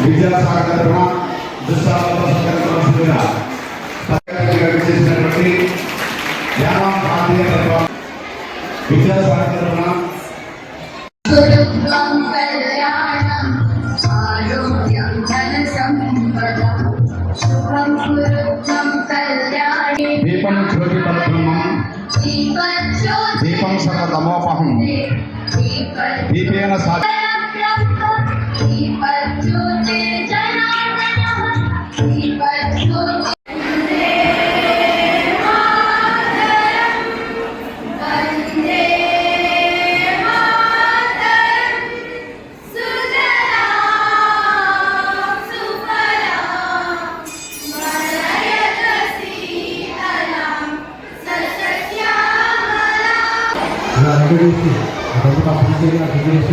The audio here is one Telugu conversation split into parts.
విద్యాసాగర్ చేసినటువంటి యానం భారతీయ విద్యాసాగర్ దీపం జ్యోతి పరబ్రహ్మం దీపం సర్వతమోపహం దీపేన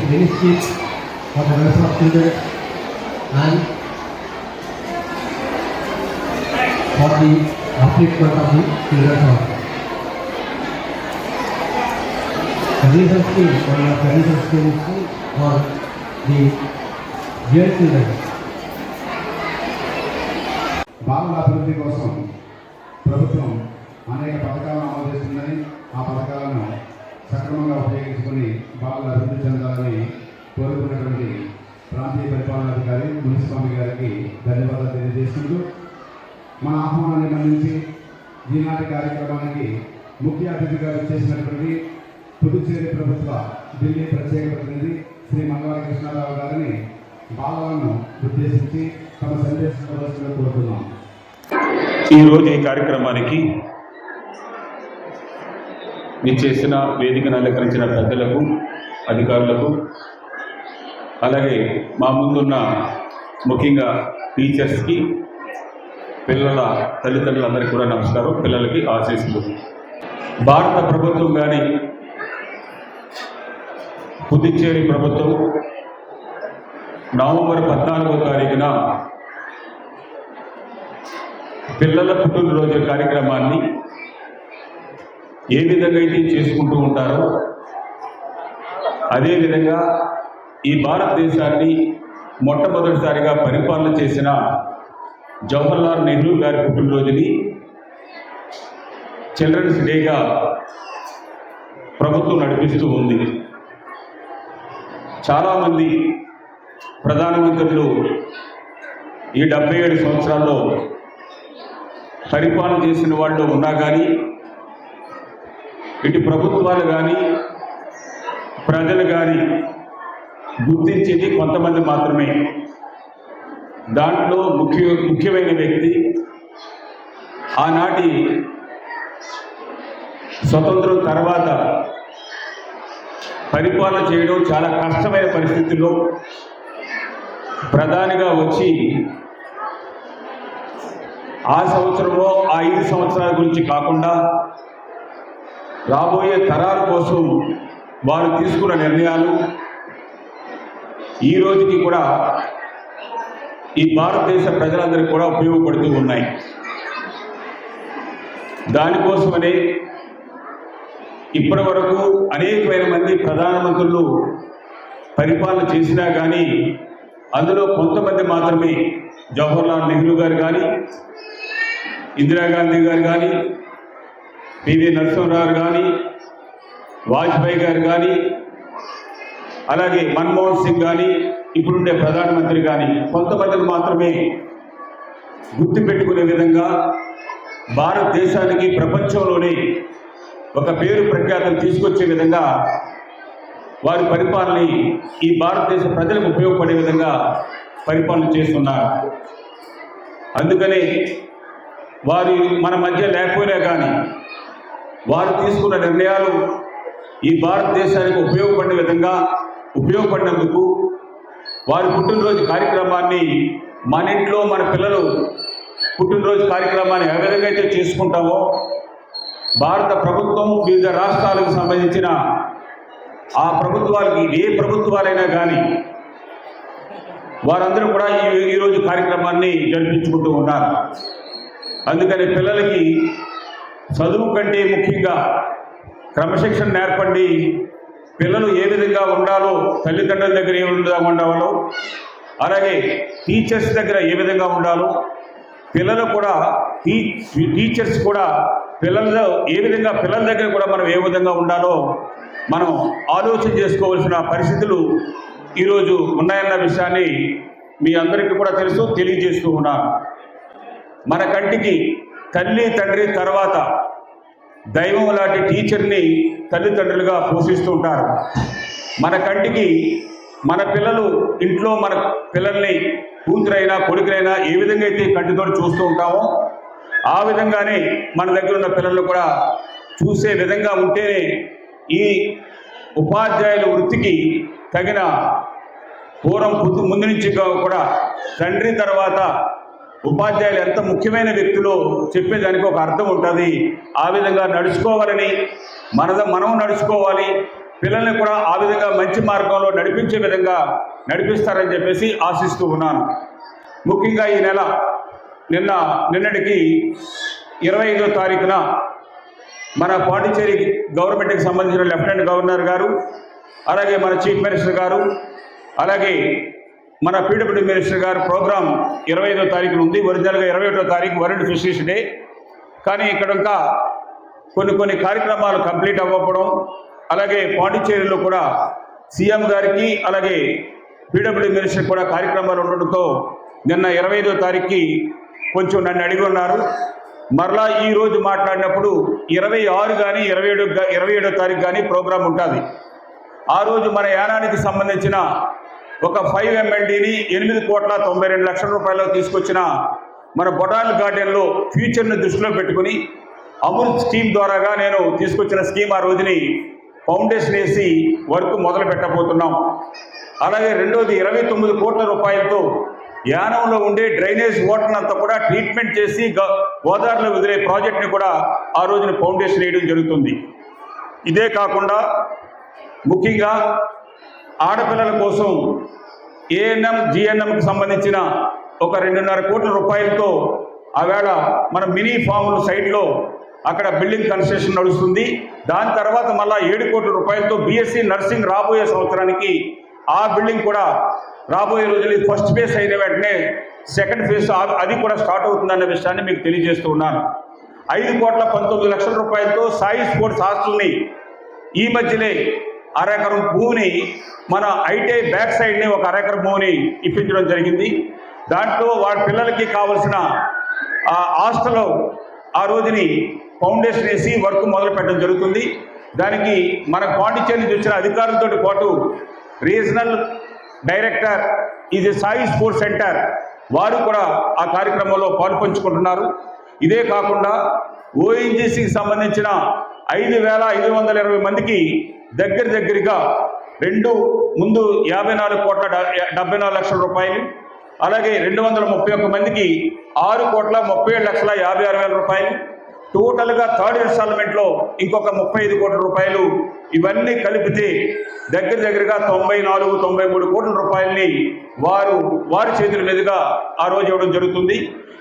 Ministry for the welfare of children and for the upliftment of the children. The reason scheme for the jail children. బాలల అభివృద్ధి కోసం ప్రభుత్వం అనేక పథకాలను అమలు చేస్తుందని ఆ పథకాలను సక్రమంగా ఉపయోగించుకొని బాలల అభివృద్ధి చెందాలని కోరుకున్నటువంటి ప్రాంతీయ పరిపాలనాధికారి మునిస్వామి గారికి ధన్యవాదాలు తెలియజేస్తుంటూ మన ఆహ్వానాన్ని మన్నించి ఈనాటి కార్యక్రమానికి ముఖ్య అతిథిగా చేసినటువంటి పుదుచ్చేరి ప్రభుత్వ ఢిల్లీ ప్రత్యేక ప్రతినిధి శ్రీ మంగళ కృష్ణారావు గారిని బాలలను ఉద్దేశించి తమ సందేశం కోరుతున్నాం. ఈరోజు ఈ కార్యక్రమానికి చేసిన వేదికను అలంకరించిన పెద్దలకు అధికారులకు అలాగే మా ముందున్న ముఖ్యంగా టీచర్స్కి పిల్లల తల్లిదండ్రులందరికీ కూడా నమస్కారం. పిల్లలకి ఆశీస్సులు. భారత ప్రభుత్వం కానీ పుదుచ్చేరి ప్రభుత్వం నవంబర్ 14వ తారీఖున పిల్లల పుట్టినరోజు కార్యక్రమాన్ని ఏ విధంగా అయితే చేసుకుంటూ ఉంటారో అదేవిధంగా ఈ భారతదేశాన్ని మొట్టమొదటిసారిగా పరిపాలన చేసిన జవహర్లాల్ నెహ్రూ గారి పుట్టినరోజుని చిల్డ్రన్స్ డేగా ప్రభుత్వం నడిపిస్తూ ఉంది. చాలామంది ప్రధానమంత్రులు ఈ 77 సంవత్సరాల్లో పరిపాలన చేసిన వాళ్ళు ఉన్నా కానీ ఇటు ప్రభుత్వాలు కానీ ప్రజలు కానీ గుర్తించేది కొంతమంది మాత్రమే. దాంట్లో ముఖ్యమైన వ్యక్తి ఆనాటి స్వతంత్రం తర్వాత పరిపాలన చేయడం చాలా కష్టమైన పరిస్థితుల్లో ప్రధానిగా వచ్చి ఆ సంవత్సరంలో ఆ 5 సంవత్సరాల గురించి కాకుండా రాబోయే తరాల కోసం వారు తీసుకున్న నిర్ణయాలు ఈ రోజుకి కూడా ఈ భారతదేశ ప్రజలందరికీ కూడా ఉపయోగపడుతూ ఉన్నాయి. దానికోసమనే ఇప్పటి వరకు అనేకమైన మంది ప్రధానమంత్రులు పరిపాలన చేసినా కానీ అందులో కొంతమంది మాత్రమే జవహర్లాల్ నెహ్రూ గారు కానీ ఇందిరాగాంధీ గారు కానీ పివి నరసింహరావు కానీ వాజ్పేయి గారు కానీ అలాగే మన్మోహన్ సింగ్ కానీ ఇప్పుడుండే ప్రధానమంత్రి కానీ కొంతమందిని మాత్రమే గుర్తుపెట్టుకునే విధంగా భారతదేశానికి ప్రపంచంలోనే ఒక పేరు ప్రఖ్యాతం తీసుకొచ్చే విధంగా వారి పరిపాలనని ఈ భారతదేశ ప్రజలకు ఉపయోగపడే విధంగా పరిపాలన చేస్తున్నారు. అందుకనే వారి మన మధ్య లేకపోయినా కానీ వారు తీసుకున్న నిర్ణయాలు ఈ భారతదేశానికి ఉపయోగపడినందుకు వారి పుట్టినరోజు కార్యక్రమాన్ని మన ఇంట్లో మన పిల్లలు పుట్టినరోజు కార్యక్రమాన్ని ఏ విధంగా అయితే చేసుకుంటామో భారత ప్రభుత్వం వివిధ రాష్ట్రాలకు సంబంధించిన ఆ ప్రభుత్వాలకి ఏ ప్రభుత్వాలైనా కానీ వారందరూ కూడా ఈరోజు కార్యక్రమాన్ని జరిపించుకుంటూ ఉన్నారు. అందుకని పిల్లలకి చదువు కంటే ముఖ్యంగా క్రమశిక్షణ నేర్పండి. పిల్లలు ఏ విధంగా ఉండాలో, తల్లిదండ్రుల దగ్గర ఏ విధంగా ఉండాలో అలాగే టీచర్స్ దగ్గర ఏ విధంగా ఉండాలో, పిల్లలు కూడా టీచర్స్ కూడా పిల్లల్లో ఏ విధంగా పిల్లల దగ్గర కూడా మనం ఏ విధంగా ఉండాలో మనం ఆలోచన చేసుకోవాల్సిన పరిస్థితులు ఈరోజు ఉన్నాయన్న విషయాన్ని మీ అందరికీ కూడా తెలుసు, తెలియజేస్తూ ఉన్నాను. మన కంటికి తల్లి తండ్రి తర్వాత దైవం లాంటి టీచర్ని తల్లిదండ్రులుగా పోషిస్తూ ఉంటారు. మన కంటికి మన పిల్లలు ఇంట్లో మన పిల్లల్ని కూతురైనా కొడుకురైనా ఏ విధంగా అయితే కంటితో చూస్తూ ఉంటామో ఆ విధంగానే మన దగ్గర ఉన్న పిల్లలు కూడా చూసే విధంగా ఉంటేనే ఈ ఉపాధ్యాయుల వృత్తికి తగిన పూర్వం ముందు నుంచి కూడా తండ్రి తర్వాత ఉపాధ్యాయులు ఎంత ముఖ్యమైన వ్యక్తులో చెప్పేదానికి ఒక అర్థం ఉంటుంది. ఆ విధంగా నడుచుకోవాలని మనం నడుచుకోవాలి, పిల్లల్ని కూడా ఆ విధంగా మంచి మార్గంలో నడిపించే విధంగా నడిపిస్తారని చెప్పేసి ఆశిస్తూ ఉన్నాను. ముఖ్యంగా ఈ నెల నిన్నటికి 25వ తారీఖున మన పాండిచ్చేరి గవర్నమెంట్కి సంబంధించిన లెఫ్టినెంట్ గవర్నర్ గారు, అలాగే మన చీఫ్ మినిస్టర్ గారు, అలాగే మన పీడబ్ల్యూడీ మినిస్టర్ గారు ప్రోగ్రాం 25వ తారీఖున ఉంది. ఒరిజినల్గా 21వ తారీఖు వరల్డ్ ఫిషరీస్ డే. కానీ ఇక్కడ ఇంకా కొన్ని కార్యక్రమాలు కంప్లీట్ అవ్వకపోవడం, అలాగే పాండిచ్చేరిలో కూడా సీఎం గారికి అలాగే పీడబ్ల్యూడీ మినిస్టర్ కూడా కార్యక్రమాలు ఉండడంతో నిన్న 25వ తారీఖుకి కొంచెం నన్ను అడిగి ఉన్నారు. మరలా ఈరోజు మాట్లాడినప్పుడు 26 కానీ 27వ తారీఖు కానీ ప్రోగ్రాం ఉంటుంది. ఆ రోజు మన యానానికి సంబంధించిన ఒక 5 MLDని 8,92,00,000 రూపాయలు తీసుకొచ్చిన మన బొటానికల్ గార్డెన్లో ఫ్యూచర్ని దృష్టిలో పెట్టుకుని అమృత్ స్కీమ్ ద్వారాగా నేను తీసుకొచ్చిన స్కీమ్ ఆ రోజుని ఫౌండేషన్ వేసి వర్క్ మొదలు పెట్టబోతున్నాం. అలాగే రెండోది 29 కోట్ల రూపాయలతో యానంలో ఉండే డ్రైనేజ్ వాటర్ని అంతా కూడా ట్రీట్మెంట్ చేసి గోదావరిలో వదిలే ప్రాజెక్ట్ని కూడా ఆ రోజున ఫౌండేషన్ వేయడం జరుగుతుంది. ఇదే కాకుండా ముఖ్యంగా ఆడపిల్లల కోసం ఏఎన్ఎం జిఎన్ఎంకి సంబంధించిన ఒక 2.5 కోట్ల రూపాయలతో ఆవేళ మన మినీ ఫామ్ల సైట్లో అక్కడ బిల్డింగ్ కన్స్ట్రక్షన్ నడుస్తుంది. దాని తర్వాత మళ్ళీ 7 కోట్ల రూపాయలతో బీఎస్సీ నర్సింగ్ రాబోయే సంవత్సరానికి ఆ బిల్డింగ్ కూడా రాబోయే రోజులు ఫస్ట్ ఫేజ్ అయిన వెంటనే సెకండ్ ఫేజ్ అది కూడా స్టార్ట్ అవుతుందన్న విషయాన్ని మీకు తెలియజేస్తూ ఉన్నాను. 5,19,00,000 రూపాయలతో సాయి స్పోర్ట్స్ హాస్టల్ని ఈ మధ్యనే 1/2 ఎకరం భూమిని మన ఐటీఐ బ్యాక్ సైడ్ని ఒక 1/2 ఎకరం భూమిని ఇప్పించడం జరిగింది. దాంట్లో వాడి పిల్లలకి కావలసిన హాస్టల్ ఆ రోజుని ఫౌండేషన్ వేసి వర్క్ మొదలు పెట్టడం జరుగుతుంది. దానికి మన పాండిచ్చేరి నుంచి వచ్చిన అధికారులతో పాటు రీజనల్ డైరెక్టర్ ఇది సాయి స్పోర్ట్స్ సెంటర్ వారు కూడా ఆ కార్యక్రమంలో పాల్పంచుకుంటున్నారు. ఇదే కాకుండా ఓఎన్జీసీకి సంబంధించిన 5,520 మందికి దగ్గరగా ముందు 54,74,00,000 రూపాయలు, అలాగే 231 మందికి 6,37,56,000 రూపాయలు, టోటల్గా థర్డ్ ఇన్స్టాల్మెంట్లో ఇంకొక 35 కోట్ల రూపాయలు. ఇవన్నీ కలిపితే దగ్గరగా 94-93 కోట్ల రూపాయలని వారి చేతుల మీదుగా ఆ రోజు ఇవ్వడం జరుగుతుంది.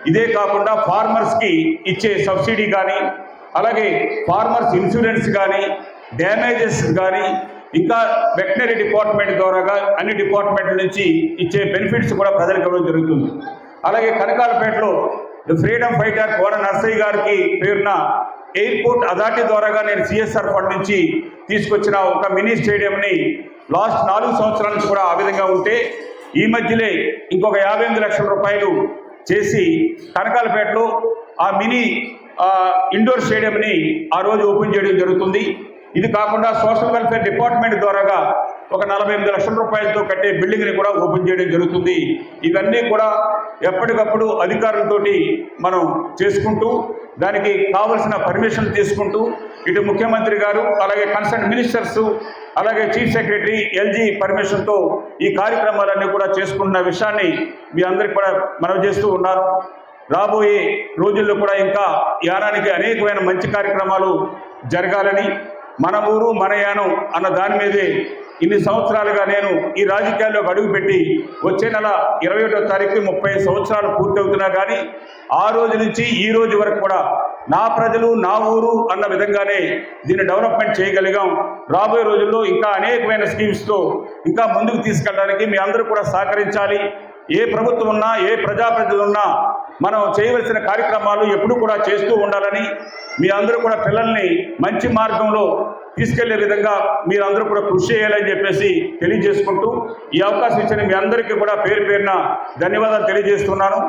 ఇదే కాకుండా ఫార్మర్స్కి ఇచ్చే సబ్సిడీ కానీ, అలాగే ఫార్మర్స్ ఇన్సూరెన్స్ కానీ, డ్యామేజెస్ కానీ, ఇంకా వెటనరీ డిపార్ట్మెంట్ ద్వారాగా అన్ని డిపార్ట్మెంట్ల నుంచి ఇచ్చే బెనిఫిట్స్ కూడా ప్రజలకు ఇవ్వడం జరుగుతుంది. అలాగే కనకాలపేటలో ఫ్రీడమ్ ఫైటర్ కోన నర్సయ్య గారికి పేరున ఎయిర్పోర్ట్ అథారిటీ ద్వారాగా నేను సిఎస్ఆర్ ఫండ్ నుంచి తీసుకొచ్చిన ఒక మినీ స్టేడియంని లాస్ట్ 4 సంవత్సరాల నుంచి కూడా ఆ విధంగా ఉంటే ఈ మధ్యలో ఇంకొక 58 లక్షల రూపాయలు చేసి కనకాలపేటలో ఆ మినీ ఇండోర్ స్టేడియంని ఆ రోజు ఓపెన్ చేయడం జరుగుతుంది. ఇది కాకుండా సోషల్ వెల్ఫేర్ డిపార్ట్మెంట్ ద్వారాగా ఒక 48 లక్షల రూపాయలతో కట్టే బిల్డింగ్ని కూడా ఓపెన్ చేయడం జరుగుతుంది. ఇవన్నీ కూడా ఎప్పటికప్పుడు అధికారులతోటి మనం చేసుకుంటూ దానికి కావలసిన పర్మిషన్ తీసుకుంటూ ఇటు ముఖ్యమంత్రి గారు అలాగే కన్సర్న్ మినిస్టర్స్ అలాగే చీఫ్ సెక్రటరీ ఎల్జీ పర్మిషన్తో ఈ కార్యక్రమాలన్నీ కూడా చేసుకున్న విషయాన్ని మీ అందరికీ కూడా మనం చేస్తూ ఉన్నారు. రాబోయే రోజుల్లో కూడా ఇంకా యానానికి అనేకమైన మంచి కార్యక్రమాలు జరగాలని, మన ఊరు మన యానం అన్న దాని మీదే ఇన్ని సంవత్సరాలుగా నేను ఈ రాజకీయాల్లోకి అడుగుపెట్టి వచ్చే నెల 21వ తారీఖు 30 సంవత్సరాలు పూర్తవుతున్నా కానీ ఆ రోజు నుంచి ఈ రోజు వరకు కూడా నా ప్రజలు నా ఊరు అన్న విధంగానే దీన్ని డెవలప్మెంట్ చేయగలిగాం. రాబోయే రోజుల్లో ఇంకా అనేకమైన స్కీమ్స్తో ఇంకా ముందుకు తీసుకెళ్ళడానికి మీ అందరూ కూడా సహకరించాలి. ఏ ప్రభుత్వం ఉన్నా ఏ ప్రజాప్రతినిధులు ఉన్నా మనం చేయవలసిన కార్యక్రమాలు ఎప్పుడు కూడా చేస్తూ ఉండాలని, మీ అందరూ కూడా పిల్లల్ని మంచి మార్గంలో తీసుకెళ్లే విధంగా మీరందరూ కూడా కృషి చేయాలని చెప్పేసి తెలియజేసుకుంటూ, ఈ అవకాశం ఇచ్చిన మీ అందరికీ కూడా పేరు పేరున ధన్యవాదాలు తెలియజేస్తున్నాను.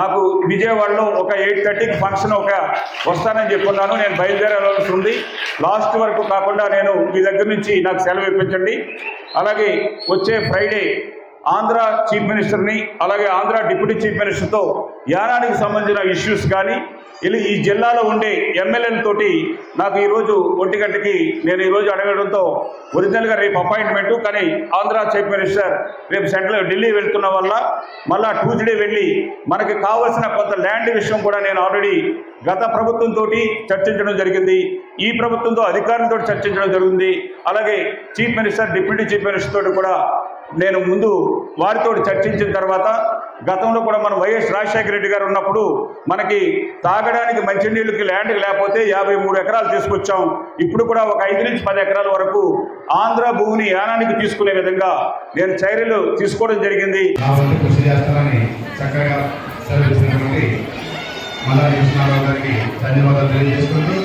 నాకు విజయవాడలో ఒక 8:30కి ఫంక్షన్ వస్తానని చెప్పున్నాను. నేను బయలుదేరాల్సి ఉంది. లాస్ట్ వరకు కాకుండా నేను మీ దగ్గర నుంచి నాకు సెలవు ఇప్పించండి. అలాగే వచ్చే ఫ్రైడే ఆంధ్ర చీఫ్ మినిస్టర్ని, అలాగే ఆంధ్ర డిప్యూటీ చీఫ్ మినిస్టర్తో యానానికి సంబంధించిన ఇష్యూస్ కానీ ఈ జిల్లాలో ఉండే ఎమ్మెల్యేలతోటి నాకు ఈరోజు 1 గంటకి నేను ఈరోజు అడగడంతో ఒరిజినల్గా రేపు అపాయింట్మెంటు, కానీ ఆంధ్ర చీఫ్ మినిస్టర్ రేపు సెంట్రల్ ఢిల్లీ వెళ్తున్న వల్ల మళ్ళా ట్యూస్డే వెళ్ళి మనకి కావాల్సిన కొంత ల్యాండ్ విషయం కూడా నేను ఆల్రెడీ గత ప్రభుత్వంతో చర్చించడం జరిగింది, ఈ ప్రభుత్వంతో అధికారులతో చర్చించడం జరిగింది. అలాగే chief minister deputy chief minister తోటి కూడా నేను ముందు వారితో చర్చించిన తర్వాత, గతంలో కూడా మనం వైఎస్ రాజశేఖర రెడ్డి గారు ఉన్నప్పుడు మనకి తాగడానికి మంచినీళ్ళకి ల్యాండ్ లేకపోతే 53 ఎకరాలు తీసుకొచ్చాం. ఇప్పుడు కూడా ఒక 5 నుంచి 10 ఎకరాల వరకు ఆంధ్ర భూమిని యానానికి తీసుకునే విధంగా నేను చర్యలు తీసుకోవడం జరిగింది. కృషి చేస్తానని చక్కగా సెలవు ఇచ్చినటువంటి మల్లాది కృష్ణారావు గారికి ధన్యవాదాలు తెలియజేసుకుంటూ